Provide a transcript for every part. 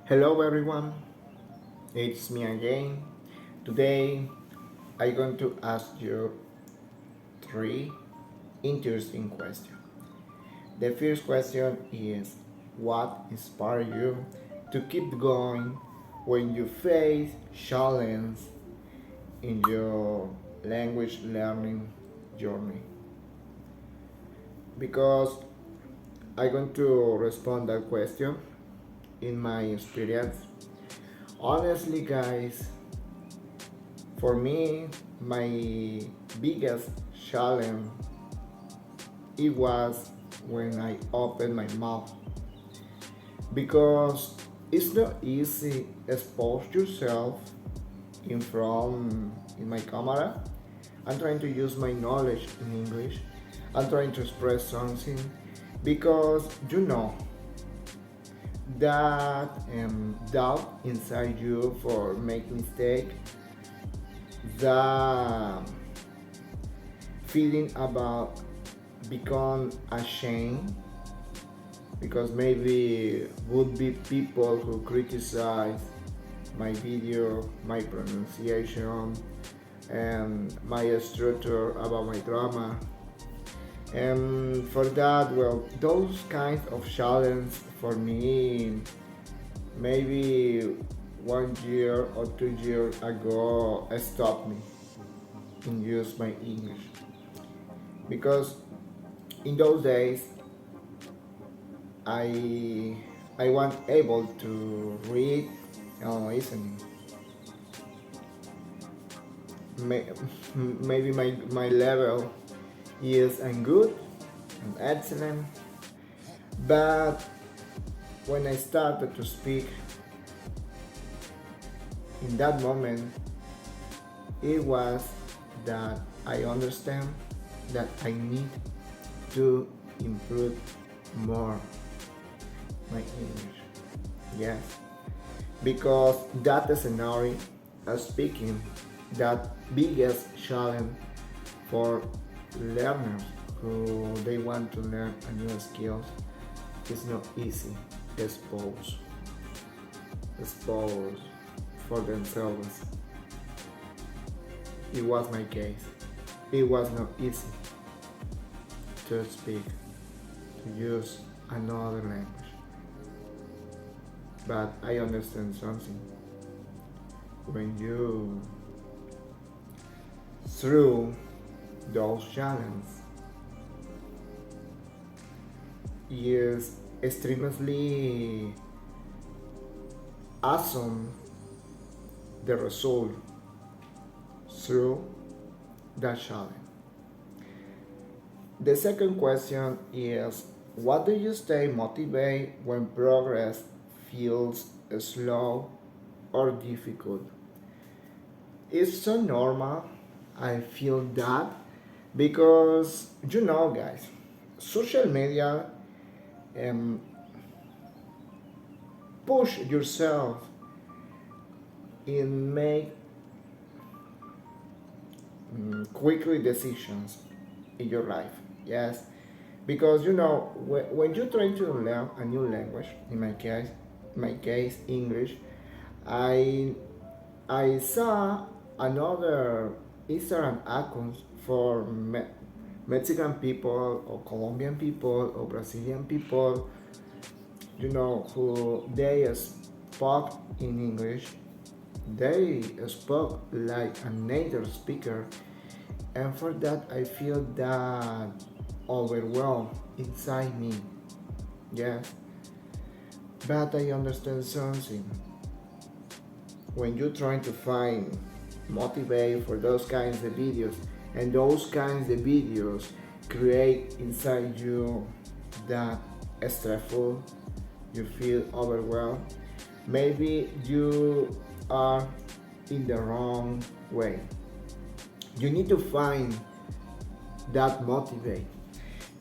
Hello everyone, it's me again. Today I'm going to ask you three interesting questions. The first question is, what inspired you to keep going when you face challenge in your language learning journey? Because I'm going to respond that question in my experience. Honestly guys, for me, my biggest challenge it was when I opened my mouth because it's not easy expose yourself in front in my camera. I'm trying to use my knowledge in English. I'm trying to express something because you know that doubt inside you for make mistake, the feeling about become ashamed because maybe would be people who criticize my video, my pronunciation, and my structure about my drama. And for that, well, those kinds of challenges for me, maybe 1 year or 2 years ago, stopped me in use my English because in those days I I was able to read and listening. Maybe my level is and good and excellent, but when I started to speak in that moment, it was that I understand that I need to improve more my English. Yes, because that scenario speaking that biggest challenge for learners who they want to learn a new skills is not easy expose expose for themselves. It was my case. It was not easy to speak, to use another language, but I understand something. When you through those challenges is extremely awesome the result through that challenge. The second question is, what do you stay motivated when progress feels slow or difficult? It's so normal. I feel that because you know, guys, social media um, push yourself in make quickly decisions in your life. Yes, because you know when you're trying to learn a new language, in my case English, I I saw another Instagram accounts for Mexican people or Colombian people or Brazilian people, you know, who they spoke in English. They spoke like a native speaker, and for that I feel that overwhelmed inside me. Yes, but I understand something. When you're trying to find motivate for those kinds of videos, and those kinds of videos create inside you that stressful, you feel overwhelmed, maybe you are in the wrong way. You need to find that motivate.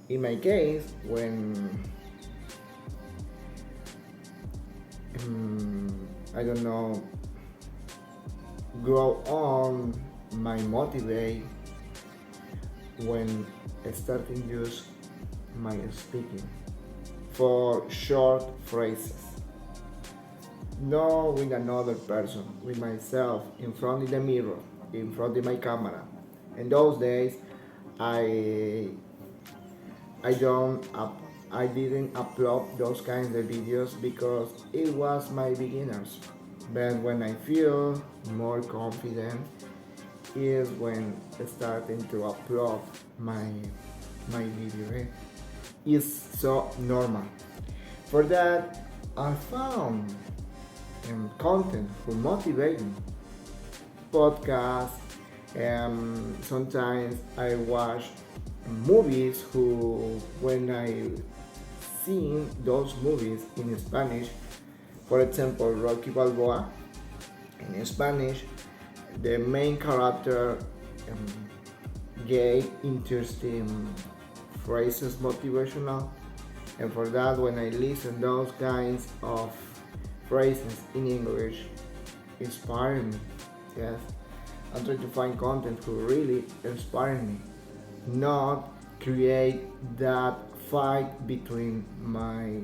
In my case, when I don't know, grow on my motivate when starting use my speaking for short phrases. not with another person, with myself in front of the mirror, in front of my camera. In those days, I I don't up, I didn't upload those kinds of videos because it was my beginners. But when I feel more confident is when starting to upload my video. It's so normal. For that, I found content who motivate me. Podcasts, and sometimes I watch movies who, when I see those movies in Spanish, for example, Rocky Balboa, in Spanish, the main character gave interesting phrases motivational, and for that when I listen those kinds of phrases in English inspire me. Yes, I'm trying to find content who really inspire me, not create that fight between my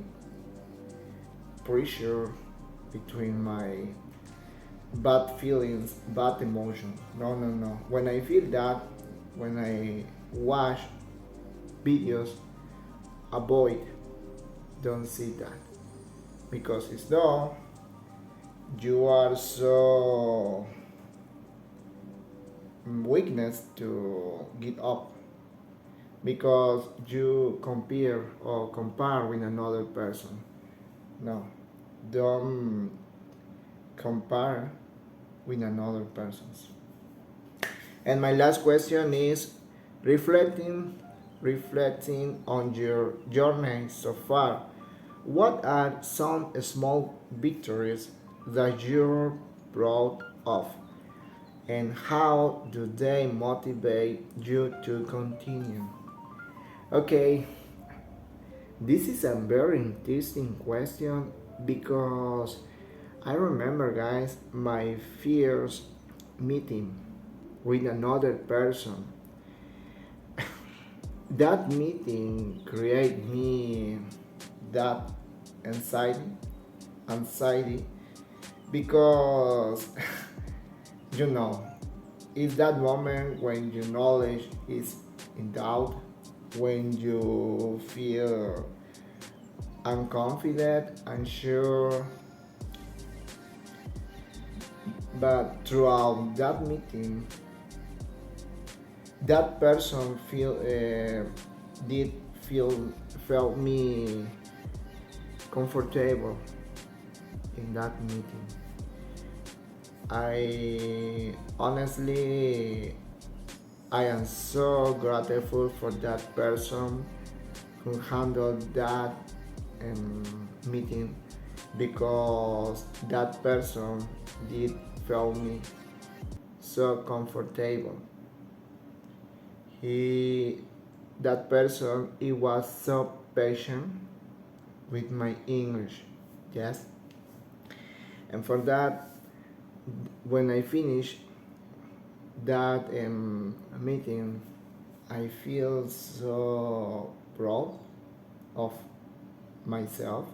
pressure, between my bad feelings, bad emotions. No, no, no. When I feel that, when I watch videos, avoid, don't see that. Because it's not, you are so weakness to get up because you compare with another person. No, don't compare with another person's. And my last question is reflecting reflecting on your journey so far. What are some small victories that you're proud of? And how do they motivate you to continue? Okay, this is a very interesting question because I remember, guys, my first meeting with another person. That meeting created me that anxiety, anxiety because you know it's that moment when your knowledge is in doubt, when you feel unconfident, unsure, but throughout that meeting that person did feel felt me comfortable in that meeting. I honestly I am so grateful for that person who handled that meeting because that person did feel me so comfortable. He that person he was so patient with my English. Yes. And for that when I finish that meeting I feel so proud of myself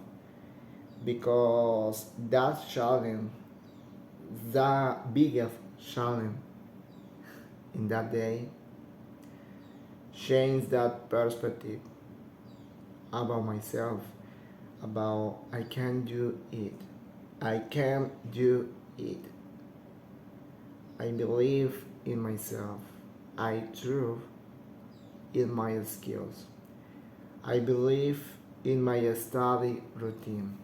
because that challenge, the biggest challenge in that day, changed that perspective about myself, about I can do it. I can do it. I believe in myself. I trust in my skills. I believe in my study routine.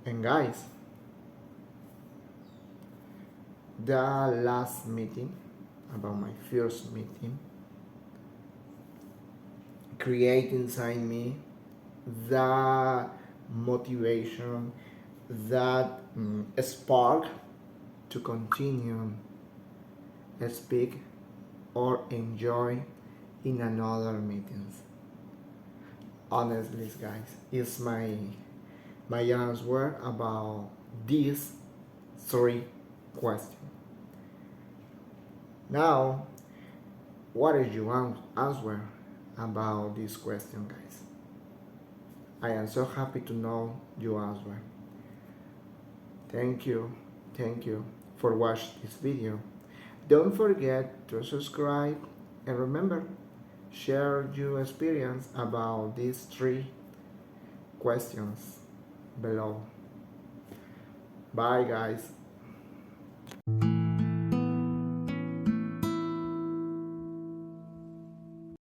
And guys, the last meeting, about my first meeting, create inside me that motivation, that spark to continue speak or enjoy in another meetings. Honestly, guys, is my answer about these three questions. Now, what is your answer about this question, guys? I am so happy to know your answer. Thank you, thank you for watching this video. Don't forget to subscribe and remember, share your experience about these 3 questions below. Bye guys.